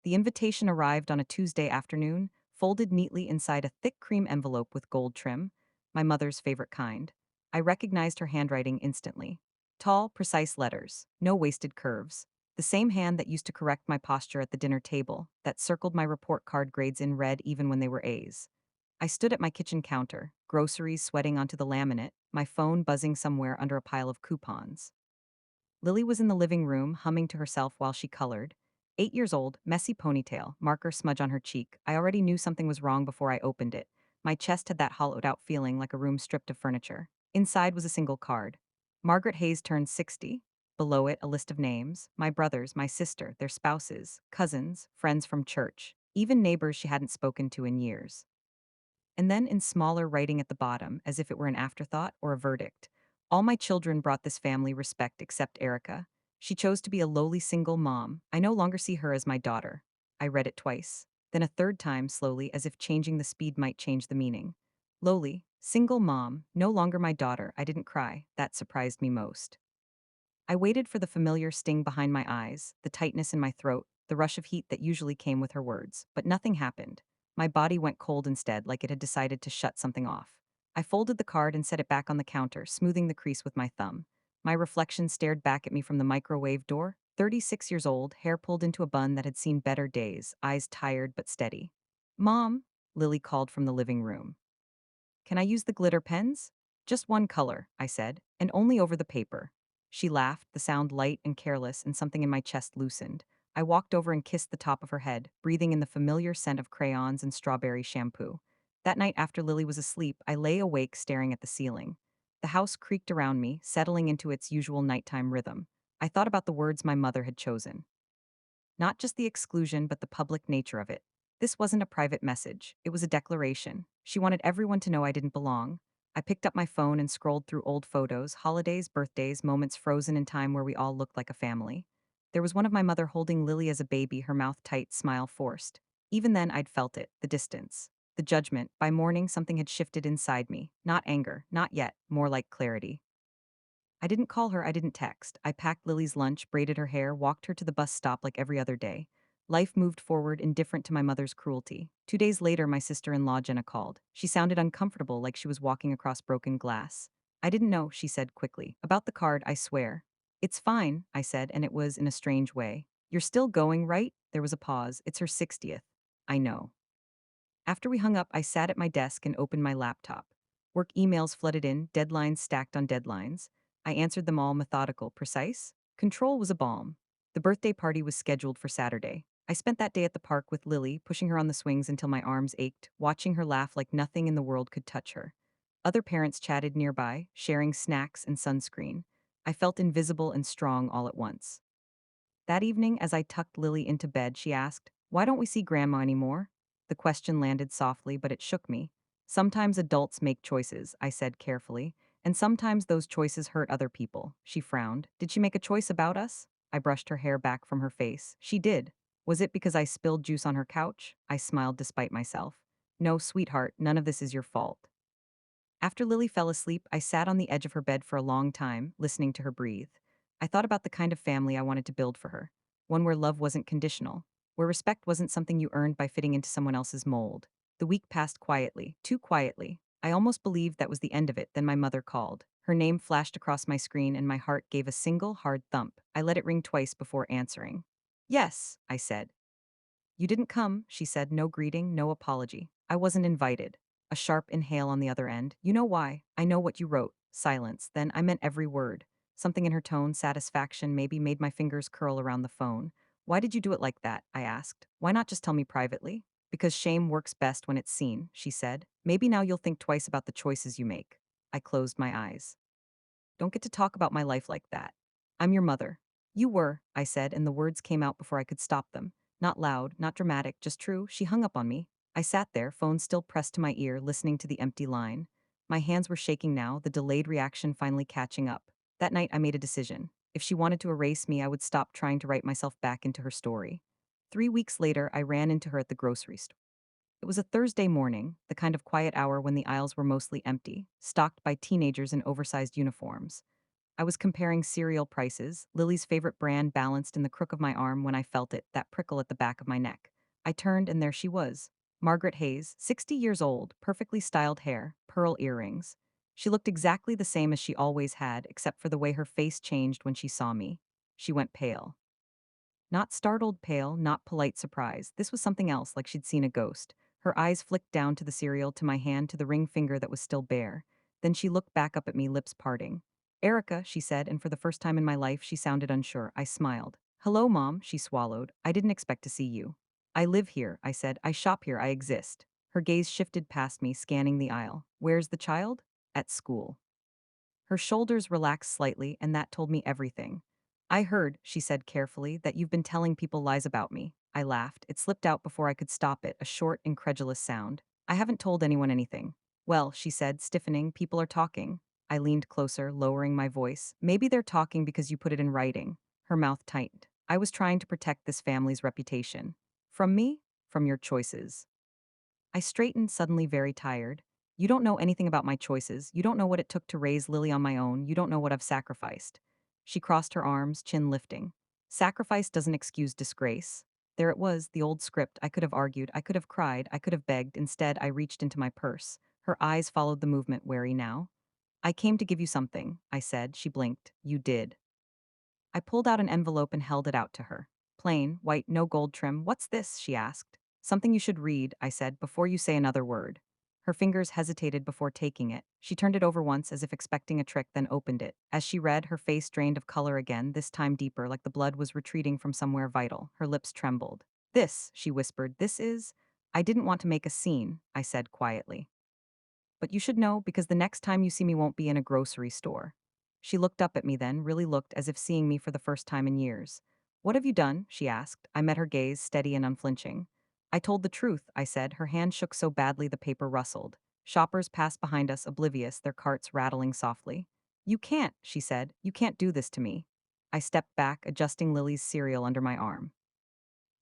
The invitation arrived on a Tuesday afternoon, folded neatly inside a thick cream envelope with gold trim, my mother's favorite kind. I recognized her handwriting instantly. Tall, precise letters, no wasted curves. The same hand that used to correct my posture at the dinner table, that circled my report card grades in red even when they were A's. I stood at my kitchen counter, groceries sweating onto the laminate, my phone buzzing somewhere under a pile of coupons. Lily was in the living room, humming to herself while she colored. 8 years old, messy ponytail, marker smudge on her cheek. I already knew something was wrong before I opened it. My chest had that hollowed out feeling like a room stripped of furniture. Inside was a single card. Margaret Hayes turned 60. Below it, a list of names: my brothers, my sister, their spouses, cousins, friends from church, even neighbors she hadn't spoken to in years. And then in smaller writing at the bottom, as if it were an afterthought or a verdict: all my children brought this family respect except Erica. She chose to be a lowly single mom. I no longer see her as my daughter. I read it twice, then a third time slowly, as if changing the speed might change the meaning. Lowly, single mom, no longer my daughter. I didn't cry. That surprised me most. I waited for the familiar sting behind my eyes, the tightness in my throat, the rush of heat that usually came with her words, but nothing happened. My body went cold instead, like it had decided to shut something off. I folded the card and set it back on the counter, smoothing the crease with my thumb. My reflection stared back at me from the microwave door. 36 years old, hair pulled into a bun that had seen better days, eyes tired but steady. Mom, Lily called from the living room. Can I use the glitter pens? Just one color, I said, and only over the paper. She laughed, the sound light and careless, and something in my chest loosened. I walked over and kissed the top of her head, breathing in the familiar scent of crayons and strawberry shampoo. That night after Lily was asleep, I lay awake staring at the ceiling. The house creaked around me, settling into its usual nighttime rhythm. I thought about the words my mother had chosen. Not just the exclusion, but the public nature of it. This wasn't a private message, it was a declaration. She wanted everyone to know I didn't belong. I picked up my phone and scrolled through old photos, holidays, birthdays, moments frozen in time where we all looked like a family. There was one of my mother holding Lily as a baby, her mouth tight, smile forced. Even then, I'd felt it, the distance, the judgment. By morning, something had shifted inside me. Not anger, not yet, more like clarity. I didn't call her, I didn't text. I packed Lily's lunch, braided her hair, walked her to the bus stop like every other day. Life moved forward, indifferent to my mother's cruelty. 2 days later, my sister-in-law Jenna called. She sounded uncomfortable, like she was walking across broken glass. I didn't know, she said quickly. About the card, I swear. It's fine, I said, and it was in a strange way. You're still going, right? There was a pause. It's her 60th. I know. After we hung up, I sat at my desk and opened my laptop. Work emails flooded in, deadlines stacked on deadlines. I answered them all, methodical, precise. Control was a balm. The birthday party was scheduled for Saturday. I spent that day at the park with Lily, pushing her on the swings until my arms ached, watching her laugh like nothing in the world could touch her. Other parents chatted nearby, sharing snacks and sunscreen. I felt invisible and strong all at once. That evening, as I tucked Lily into bed, she asked, "Why don't we see Grandma anymore?" The question landed softly, but it shook me. "Sometimes adults make choices," I said carefully, "and sometimes those choices hurt other people." She frowned. "Did she make a choice about us?" I brushed her hair back from her face. "She did." "Was it because I spilled juice on her couch?" I smiled despite myself. "No, sweetheart, none of this is your fault." After Lily fell asleep, I sat on the edge of her bed for a long time, listening to her breathe. I thought about the kind of family I wanted to build for her, one where love wasn't conditional, where respect wasn't something you earned by fitting into someone else's mold. The week passed quietly, too quietly. I almost believed that was the end of it, then my mother called. Her name flashed across my screen and my heart gave a single, hard thump. I let it ring twice before answering. "Yes," I said. "You didn't come," she said, no greeting, no apology. "I wasn't invited." A sharp inhale on the other end. "You know why? I know what you wrote." Silence. Then I meant every word. Something in her tone, satisfaction maybe, made my fingers curl around the phone. "Why did you do it like that?" I asked. "Why not just tell me privately?" "Because shame works best when it's seen," she said. "Maybe now you'll think twice about the choices you make." I closed my eyes. "Don't get to talk about my life like that. I'm your mother." "You were," I said, and the words came out before I could stop them. Not loud, not dramatic, just true. She hung up on me. I sat there, phone still pressed to my ear, listening to the empty line. My hands were shaking now, the delayed reaction finally catching up. That night, I made a decision. If she wanted to erase me, I would stop trying to write myself back into her story. 3 weeks later, I ran into her at the grocery store. It was a Thursday morning, the kind of quiet hour when the aisles were mostly empty, stocked by teenagers in oversized uniforms. I was comparing cereal prices, Lily's favorite brand balanced in the crook of my arm when I felt it, that prickle at the back of my neck. I turned and there she was. Margaret Hayes, 60 years old, perfectly styled hair, pearl earrings. She looked exactly the same as she always had, except for the way her face changed when she saw me. She went pale. Not startled pale, not polite surprise. This was something else, like she'd seen a ghost. Her eyes flicked down to the cereal, to my hand, to the ring finger that was still bare. Then she looked back up at me, lips parting. Erica, she said, and for the first time in my life, she sounded unsure. I smiled. Hello, Mom, she swallowed. I didn't expect to see you. I live here, I said. I shop here, I exist. Her gaze shifted past me, scanning the aisle. Where's the child? At school. Her shoulders relaxed slightly, and that told me everything. I heard, she said carefully, that you've been telling people lies about me. I laughed. It slipped out before I could stop it, a short, incredulous sound. I haven't told anyone anything. Well, she said, stiffening, people are talking. I leaned closer, lowering my voice. Maybe they're talking because you put it in writing. Her mouth tightened. I was trying to protect this family's reputation. From me? From your choices. I straightened, suddenly very tired. You don't know anything about my choices. You don't know what it took to raise Lily on my own. You don't know what I've sacrificed. She crossed her arms, chin lifting. Sacrifice doesn't excuse disgrace. There it was, the old script. I could have argued, I could have cried, I could have begged. Instead, I reached into my purse. Her eyes followed the movement, wary now. I came to give you something, I said. She blinked. You did. I pulled out an envelope and held it out to her. Plain, white, no gold trim. What's this? She asked. Something you should read, I said, before you say another word. Her fingers hesitated before taking it. She turned it over once as if expecting a trick, then opened it. As she read, her face drained of color again, this time deeper, like the blood was retreating from somewhere vital. Her lips trembled. This, she whispered, this is. I didn't want to make a scene, I said quietly. But you should know because the next time you see me won't be in a grocery store. She looked up at me then, really looked as if seeing me for the first time in years. What have you done? She asked. I met her gaze, steady and unflinching. I told the truth, I said. Her hand shook so badly the paper rustled. Shoppers passed behind us, oblivious, their carts rattling softly. You can't, she said. You can't do this to me. I stepped back, adjusting Lily's cereal under my arm.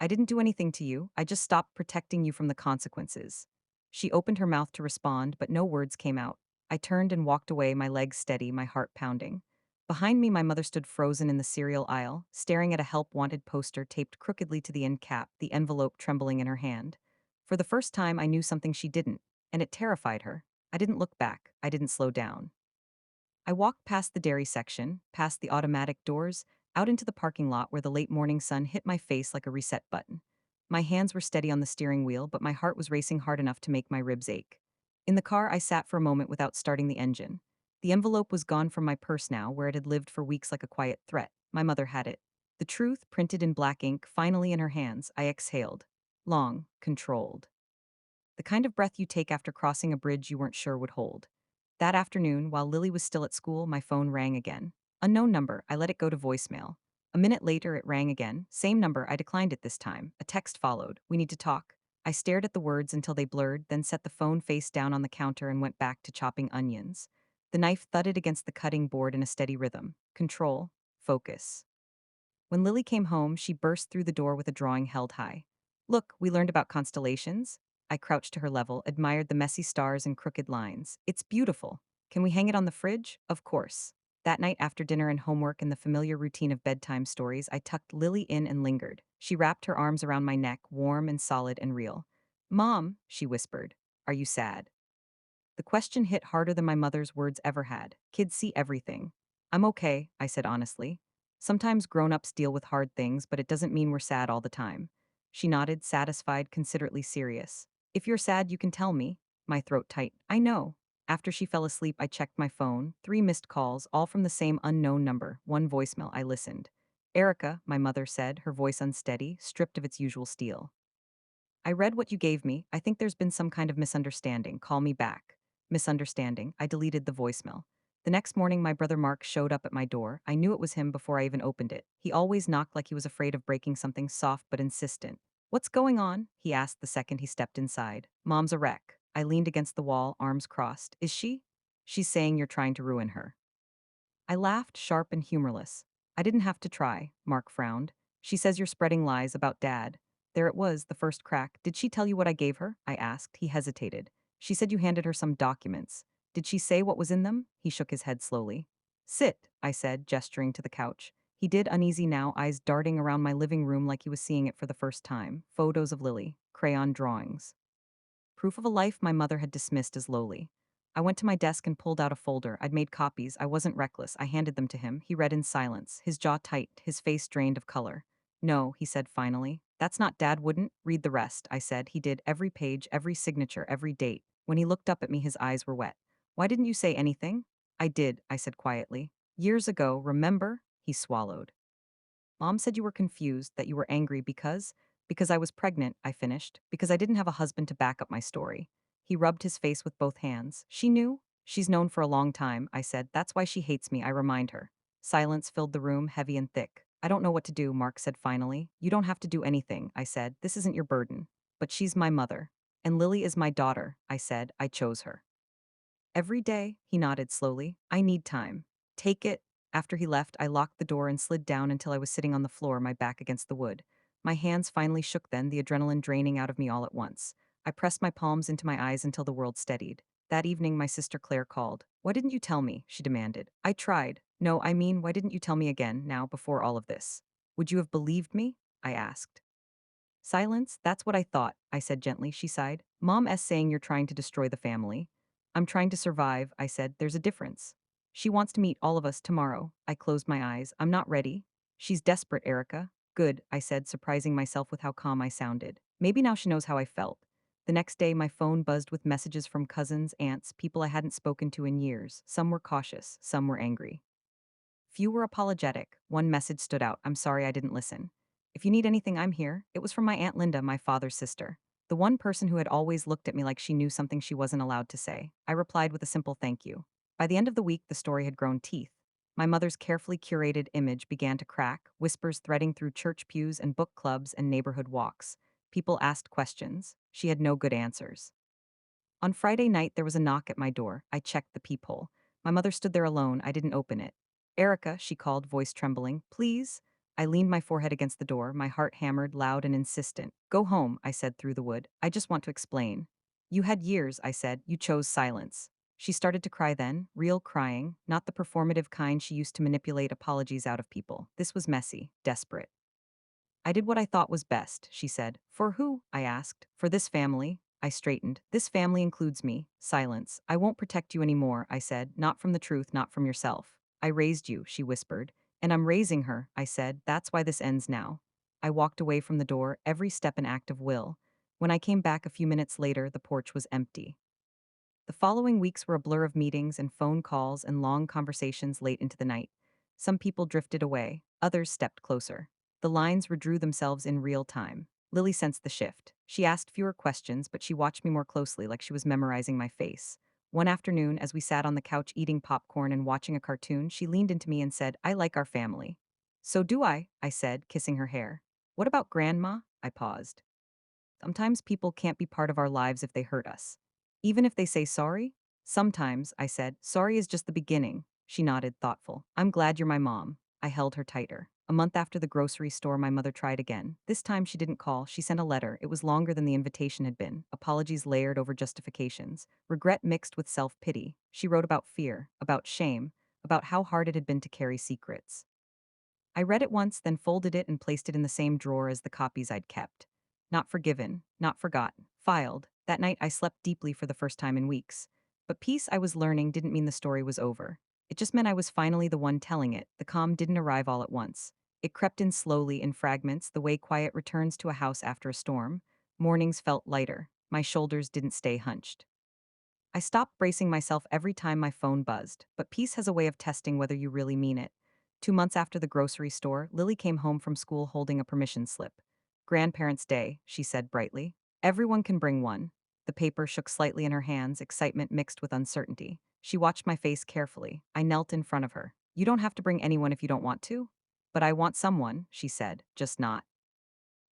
I didn't do anything to you. I just stopped protecting you from the consequences. She opened her mouth to respond, but no words came out. I turned and walked away, my legs steady, my heart pounding. Behind me, my mother stood frozen in the cereal aisle, staring at a help wanted poster taped crookedly to the end cap, the envelope trembling in her hand. For the first time, I knew something she didn't, and it terrified her. I didn't look back. I didn't slow down. I walked past the dairy section, past the automatic doors, out into the parking lot where the late morning sun hit my face like a reset button. My hands were steady on the steering wheel, but my heart was racing hard enough to make my ribs ache. In the car, I sat for a moment without starting the engine. The envelope was gone from my purse now, where it had lived for weeks like a quiet threat. My mother had it. The truth, printed in black ink, finally in her hands. I exhaled. Long, controlled. The kind of breath you take after crossing a bridge you weren't sure would hold. That afternoon, while Lily was still at school, my phone rang again. Unknown number, I let it go to voicemail. A minute later, it rang again. Same number, I declined it this time. A text followed. We need to talk. I stared at the words until they blurred, then set the phone face down on the counter and went back to chopping onions. The knife thudded against the cutting board in a steady rhythm. Control. Focus. When Lily came home, she burst through the door with a drawing held high. Look, we learned about constellations. I crouched to her level, admired the messy stars and crooked lines. It's beautiful. Can we hang it on the fridge? Of course. That night after dinner and homework and the familiar routine of bedtime stories, I tucked Lily in and lingered. She wrapped her arms around my neck, warm and solid and real. Mom, she whispered, are you sad? The question hit harder than my mother's words ever had. Kids see everything. I'm okay, I said honestly. Sometimes grown-ups deal with hard things, but it doesn't mean we're sad all the time. She nodded, satisfied, considerately serious. If you're sad, you can tell me. My throat tight. I know. After she fell asleep, I checked my phone. 3 missed calls, all from the same unknown number. 1 voicemail. I listened. Erica, my mother said, her voice unsteady, stripped of its usual steel. I read what you gave me. I think there's been some kind of misunderstanding. Call me back. Misunderstanding. I deleted the voicemail. The next morning, my brother Mark showed up at my door. I knew it was him before I even opened it. He always knocked like he was afraid of breaking something soft but insistent. What's going on? He asked the second he stepped inside. Mom's a wreck. I leaned against the wall, arms crossed. Is she? She's saying you're trying to ruin her. I laughed, sharp and humorless. I didn't have to try, Mark frowned. She says you're spreading lies about Dad. There it was, the first crack. Did she tell you what I gave her? I asked. He hesitated. She said you handed her some documents. Did she say what was in them? He shook his head slowly. Sit, I said, gesturing to the couch. He did, uneasy now, eyes darting around my living room like he was seeing it for the first time. Photos of Lily, crayon drawings. Proof of a life my mother had dismissed as lowly. I went to my desk and pulled out a folder. I'd made copies. I wasn't reckless. I handed them to him. He read in silence, his jaw tight, his face drained of color. No, he said finally. That's not Dad wouldn't. Read the rest, I said. He did, every page, every signature, every date. When he looked up at me, his eyes were wet. Why didn't you say anything? I did, I said quietly. Years ago, remember? He swallowed. Mom said you were confused, that you were angry because I was pregnant, I finished, because I didn't have a husband to back up my story. He rubbed his face with both hands. She knew? She's known for a long time, I said. That's why she hates me, I remind her. Silence filled the room, heavy and thick. I don't know what to do, Mark said finally. You don't have to do anything, I said. This isn't your burden. But she's my mother. And Lily is my daughter, I said. I chose her. Every day, he nodded slowly. I need time. Take it. After he left, I locked the door and slid down until I was sitting on the floor, my back against the wood. My hands finally shook then, the adrenaline draining out of me all at once. I pressed my palms into my eyes until the world steadied. That evening, my sister Claire called. Why didn't you tell me? She demanded. I tried. No, I mean, why didn't you tell me again, now, before all of this? Would you have believed me? I asked. Silence, that's what I thought, I said gently. She sighed. Mom saying you're trying to destroy the family. I'm trying to survive, I said. There's a difference. She wants to meet all of us tomorrow. I closed my eyes. I'm not ready. She's desperate, Erica. Good, I said, surprising myself with how calm I sounded. Maybe now she knows how I felt. The next day, my phone buzzed with messages from cousins, aunts, people I hadn't spoken to in years. Some were cautious, some were angry. Few were apologetic. One message stood out. I'm sorry I didn't listen. If you need anything, I'm here. It was from my Aunt Linda, my father's sister. The one person who had always looked at me like she knew something she wasn't allowed to say. I replied with a simple thank you. By the end of the week, the story had grown teeth. My mother's carefully curated image began to crack, whispers threading through church pews and book clubs and neighborhood walks. People asked questions. She had no good answers. On Friday night, there was a knock at my door. I checked the peephole. My mother stood there alone. I didn't open it. Erica, she called, voice trembling. Please? I leaned my forehead against the door, my heart hammered, loud and insistent. Go home, I said through the wood. I just want to explain. You had years, I said. You chose silence. She started to cry then, real crying, not the performative kind she used to manipulate apologies out of people. This was messy, desperate. I did what I thought was best, she said. For who? I asked. For this family. I straightened. This family includes me. Silence. I won't protect you anymore, I said. Not from the truth, not from yourself. I raised you, she whispered. And I'm raising her, I said. That's why this ends now. I walked away from the door, every step an act of will. When I came back a few minutes later, the porch was empty. The following weeks were a blur of meetings and phone calls and long conversations late into the night. Some people drifted away, others stepped closer. The lines redrew themselves in real time. Lily sensed the shift. She asked fewer questions, but she watched me more closely, like she was memorizing my face. One afternoon, as we sat on the couch eating popcorn and watching a cartoon, she leaned into me and said, I like our family. So do I said, kissing her hair. What about Grandma? I paused. Sometimes people can't be part of our lives if they hurt us. Even if they say sorry? Sometimes, I said, sorry is just the beginning. She nodded, thoughtful. I'm glad you're my mom. I held her tighter. A month after the grocery store, my mother tried again. This time she didn't call, she sent a letter. It was longer than the invitation had been. Apologies layered over justifications. Regret mixed with self-pity. She wrote about fear, about shame, about how hard it had been to carry secrets. I read it once, then folded it and placed it in the same drawer as the copies I'd kept. Not forgiven, not forgotten, filed. That night I slept deeply for the first time in weeks. But peace I was learning didn't mean the story was over. It just meant I was finally the one telling it. The calm didn't arrive all at once. It crept in slowly in fragments, the way quiet returns to a house after a storm. Mornings felt lighter. My shoulders didn't stay hunched. I stopped bracing myself every time my phone buzzed, but peace has a way of testing whether you really mean it. 2 months after the grocery store, Lily came home from school holding a permission slip. Grandparents' Day, she said brightly. Everyone can bring one. The paper shook slightly in her hands, excitement mixed with uncertainty. She watched my face carefully. I knelt in front of her. You don't have to bring anyone if you don't want to. But I want someone, she said, just not.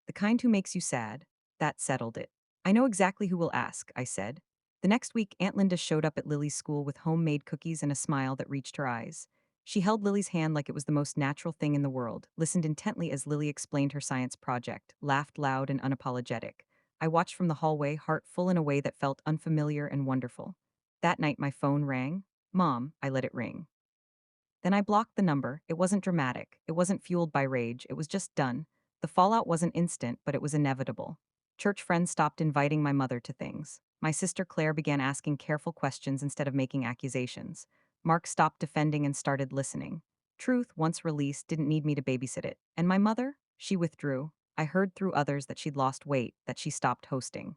The kind who makes you sad. That settled it. I know exactly who will ask, I said. The next week, Aunt Linda showed up at Lily's school with homemade cookies and a smile that reached her eyes. She held Lily's hand like it was the most natural thing in the world, listened intently as Lily explained her science project, laughed loud and unapologetic. I watched from the hallway, heart full in a way that felt unfamiliar and wonderful. That night, my phone rang. Mom, I let it ring. Then I blocked the number. It wasn't dramatic. It wasn't fueled by rage. It was just done. The fallout wasn't instant, but it was inevitable. Church friends stopped inviting my mother to things. My sister Claire began asking careful questions instead of making accusations. Mark stopped defending and started listening. Truth, once released, didn't need me to babysit it. And my mother? She withdrew. I heard through others that she'd lost weight, that she stopped hosting,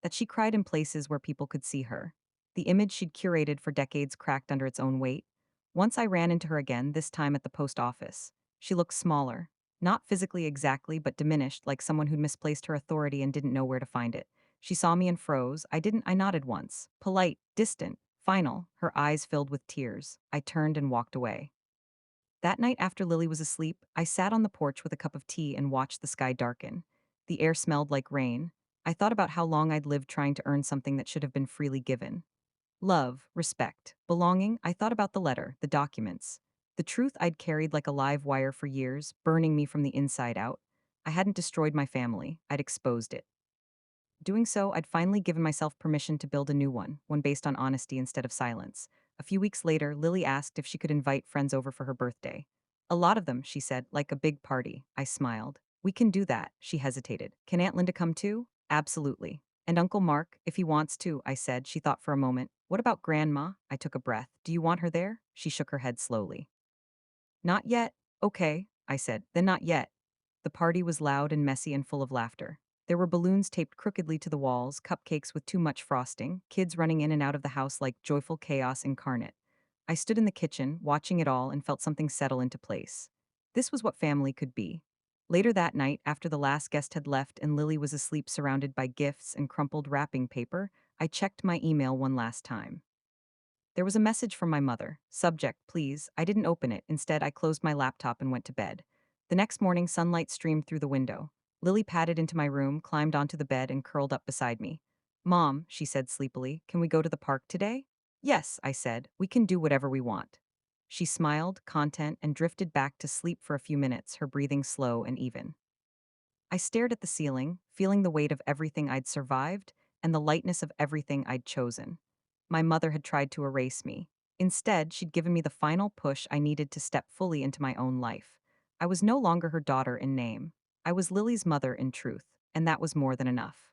that she cried in places where people could see her. The image she'd curated for decades cracked under its own weight. Once I ran into her again, this time at the post office. She looked smaller. Not physically exactly, but diminished, like someone who'd misplaced her authority and didn't know where to find it. She saw me and froze. I nodded once. Polite, distant, final, her eyes filled with tears. I turned and walked away. That night after Lily was asleep, I sat on the porch with a cup of tea and watched the sky darken. The air smelled like rain. I thought about how long I'd lived trying to earn something that should have been freely given. Love, respect, belonging. I thought about the letter, the documents. The truth I'd carried like a live wire for years, burning me from the inside out. I hadn't destroyed my family, I'd exposed it. Doing so, I'd finally given myself permission to build a new one based on honesty instead of silence. A few weeks later, Lily asked if she could invite friends over for her birthday. A lot of them, she said, like a big party. I smiled. We can do that, she hesitated. Can Aunt Linda come too? Absolutely. And Uncle Mark, if he wants to, I said. She thought for a moment. What about Grandma? I took a breath. Do you want her there? She shook her head slowly. Not yet. Okay, I said. Then not yet. The party was loud and messy and full of laughter. There were balloons taped crookedly to the walls, cupcakes with too much frosting, kids running in and out of the house like joyful chaos incarnate. I stood in the kitchen, watching it all, and felt something settle into place. This was what family could be. Later that night, after the last guest had left and Lily was asleep surrounded by gifts and crumpled wrapping paper, I checked my email one last time. There was a message from my mother. Subject, please. I didn't open it. Instead, I closed my laptop and went to bed. The next morning, sunlight streamed through the window. Lily padded into my room, climbed onto the bed, and curled up beside me. Mom, she said sleepily, can we go to the park today? Yes, I said. We can do whatever we want. She smiled, content, and drifted back to sleep for a few minutes, her breathing slow and even. I stared at the ceiling, feeling the weight of everything I'd survived and the lightness of everything I'd chosen. My mother had tried to erase me. Instead, she'd given me the final push I needed to step fully into my own life. I was no longer her daughter in name. I was Lily's mother in truth, and that was more than enough.